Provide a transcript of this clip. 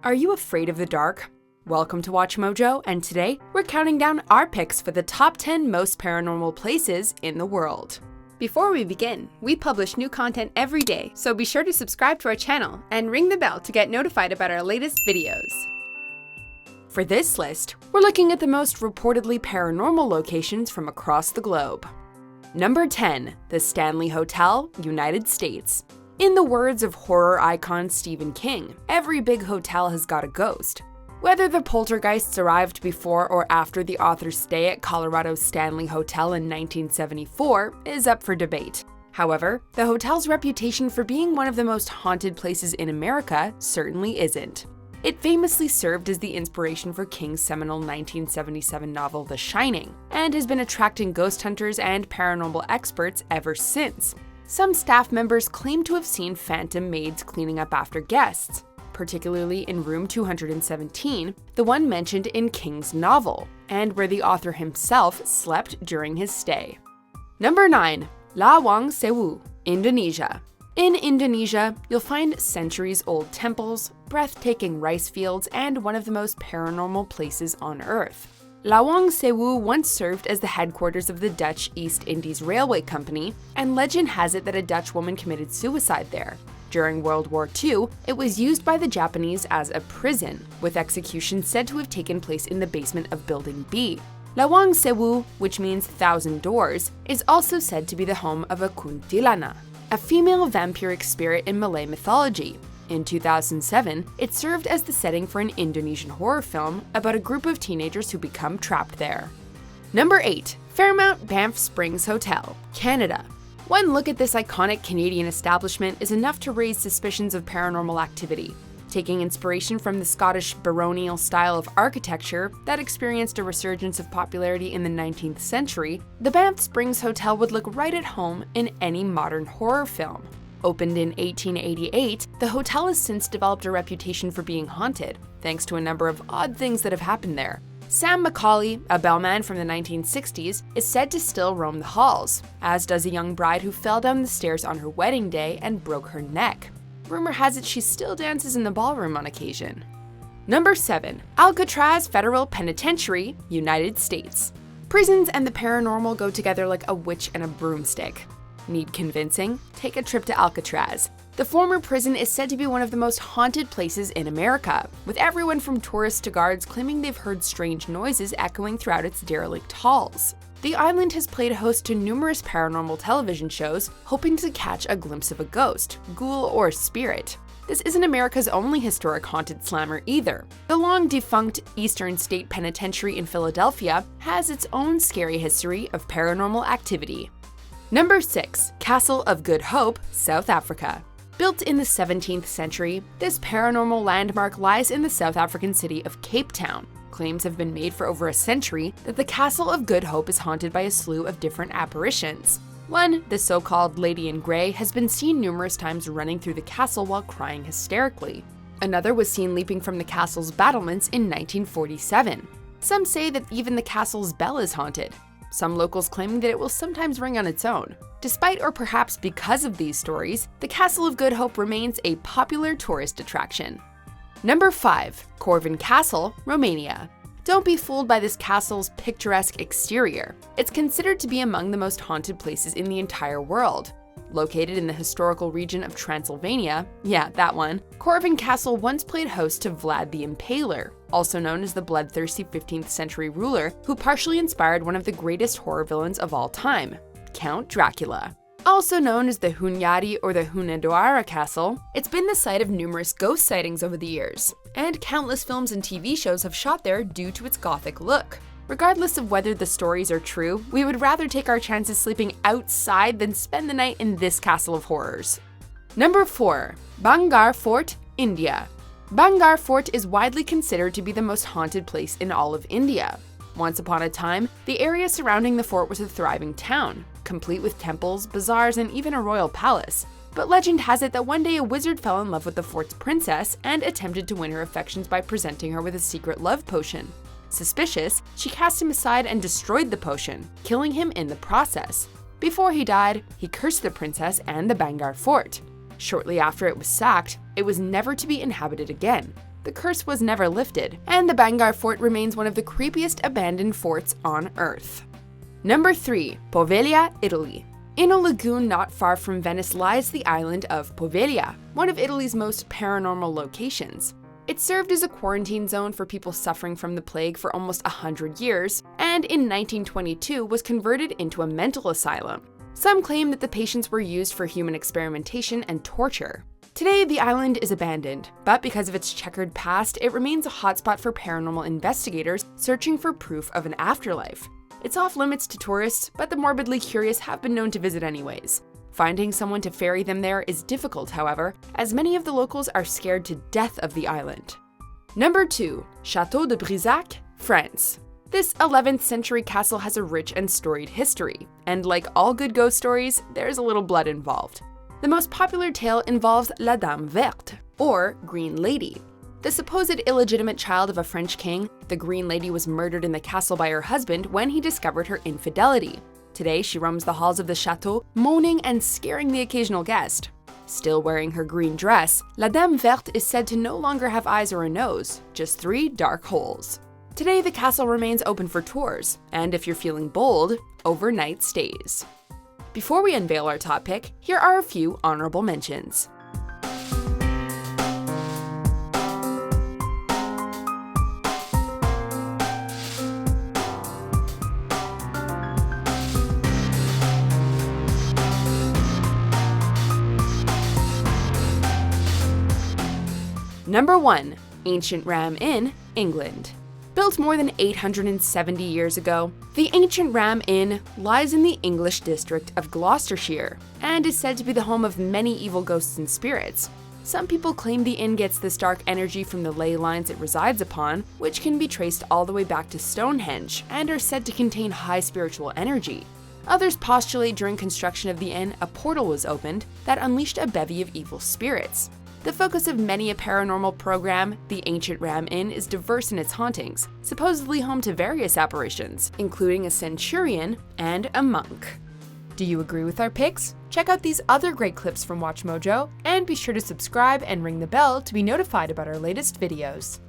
Are you afraid of the dark? Welcome to WatchMojo, and today we're counting down our picks for the top 10 most paranormal places in the world. Before we begin, we publish new content every day, so be sure to subscribe to our channel and ring the bell to get notified about our latest videos. For this list, we're looking at the most reportedly paranormal locations from across the globe. Number 10, the Stanley Hotel, United States. In the words of horror icon Stephen King, every big hotel has got a ghost. Whether the poltergeists arrived before or after the author's stay at Colorado's Stanley Hotel in 1974 is up for debate. However, the hotel's reputation for being one of the most haunted places in America certainly isn't. It famously served as the inspiration for King's seminal 1977 novel The Shining, and has been attracting ghost hunters and paranormal experts ever since. Some staff members claim to have seen phantom maids cleaning up after guests, particularly in room 217, the one mentioned in King's novel, and where the author himself slept during his stay. Number 9. Lawang, Sewu, Indonesia. In Indonesia, you'll find centuries-old temples, breathtaking rice fields, and one of the most paranormal places on Earth. Lawang, Sewu once served as the headquarters of the Dutch East Indies Railway Company, and legend has it that a Dutch woman committed suicide there. During World War II, it was used by the Japanese as a prison, with executions said to have taken place in the basement of Building B. Lawang Sewu, which means 1,000 doors, is also said to be the home of a kuntilana, a female vampiric spirit in Malay mythology. In 2007, it served as the setting for an Indonesian horror film about a group of teenagers who become trapped there. Number 8. Fairmount Banff Springs Hotel, Canada. One look at this iconic Canadian establishment is enough to raise suspicions of paranormal activity. Taking inspiration from the Scottish baronial style of architecture that experienced a resurgence of popularity in the 19th century, the Banff Springs Hotel would look right at home in any modern horror film. Opened in 1888, the hotel has since developed a reputation for being haunted, thanks to a number of odd things that have happened there. Sam Macaulay, a bellman from the 1960s, is said to still roam the halls, as does a young bride who fell down the stairs on her wedding day and broke her neck. Rumor has it she still dances in the ballroom on occasion. Number 7. Alcatraz Federal Penitentiary, United States. Prisons and the paranormal go together like a witch and a broomstick. Need convincing? Take a trip to Alcatraz. The former prison is said to be one of the most haunted places in America, with everyone from tourists to guards claiming they've heard strange noises echoing throughout its derelict halls. The island has played host to numerous paranormal television shows, hoping to catch a glimpse of a ghost, ghoul, or spirit. This isn't America's only historic haunted slammer either. The long-defunct Eastern State Penitentiary in Philadelphia has its own scary history of paranormal activity. Number 6. Castle of Good Hope, South Africa. Built in the 17th century, this paranormal landmark lies in the South African city of Cape Town. Claims have been made for over a century that the Castle of Good Hope is haunted by a slew of different apparitions. One, the so-called Lady in Grey, has been seen numerous times running through the castle while crying hysterically. Another was seen leaping from the castle's battlements in 1947. Some say that even the castle's bell is haunted. Some locals claiming that it will sometimes ring on its own. Despite or perhaps because of these stories, the Castle of Good Hope remains a popular tourist attraction. Number 5. Corvin Castle, Romania. Don't be fooled by this castle's picturesque exterior. It's considered to be among the most haunted places in the entire world. Located in the historical region of Transylvania, yeah, that one, Corvin Castle once played host to Vlad the Impaler, also known as the bloodthirsty 15th century ruler who partially inspired one of the greatest horror villains of all time, Count Dracula. Also known as the Hunyadi or the Hunedoara Castle, it's been the site of numerous ghost sightings over the years, and countless films and TV shows have shot there due to its gothic look. Regardless of whether the stories are true, we would rather take our chances sleeping outside than spend the night in this castle of horrors. Number 4. Bhangarh Fort, India. Bhangarh Fort is widely considered to be the most haunted place in all of India. Once upon a time, the area surrounding the fort was a thriving town, complete with temples, bazaars, and even a royal palace. But legend has it that one day a wizard fell in love with the fort's princess and attempted to win her affections by presenting her with a secret love potion. Suspicious, she cast him aside and destroyed the potion, killing him in the process. Before he died, he cursed the princess and the Bhangarh fort. Shortly after it was sacked, it was never to be inhabited again. The curse was never lifted, and the Bhangarh fort remains one of the creepiest abandoned forts on Earth. Number 3. Poveglia, Italy. In a lagoon not far from Venice lies the island of Poveglia, one of Italy's most paranormal locations. It served as a quarantine zone for people suffering from the plague for almost 100 years, and in 1922 was converted into a mental asylum. Some claim that the patients were used for human experimentation and torture. Today, the island is abandoned, but because of its checkered past, it remains a hotspot for paranormal investigators searching for proof of an afterlife. It's off limits to tourists, but the morbidly curious have been known to visit anyways. Finding someone to ferry them there is difficult, however, as many of the locals are scared to death of the island. Number 2. Château de Brissac, France. This 11th century castle has a rich and storied history, and like all good ghost stories, there's a little blood involved. The most popular tale involves La Dame Verte, or Green Lady. The supposed illegitimate child of a French king, the Green Lady was murdered in the castle by her husband when he discovered her infidelity. Today, she roams the halls of the chateau, moaning and scaring the occasional guest. Still wearing her green dress, La Dame Verte is said to no longer have eyes or a nose, just 3 dark holes. Today, the castle remains open for tours, and if you're feeling bold, overnight stays. Before we unveil our top pick, here are a few honorable mentions. Number 1. Ancient Ram Inn, England. Built more than 870 years ago, the Ancient Ram Inn lies in the English district of Gloucestershire and is said to be the home of many evil ghosts and spirits. Some people claim the inn gets this dark energy from the ley lines it resides upon, which can be traced all the way back to Stonehenge and are said to contain high spiritual energy. Others postulate during construction of the inn a portal was opened that unleashed a bevy of evil spirits. The focus of many a paranormal program, the Ancient Ram Inn is diverse in its hauntings, supposedly home to various apparitions, including a centurion and a monk. Do you agree with our picks? Check out these other great clips from WatchMojo, and be sure to subscribe and ring the bell to be notified about our latest videos.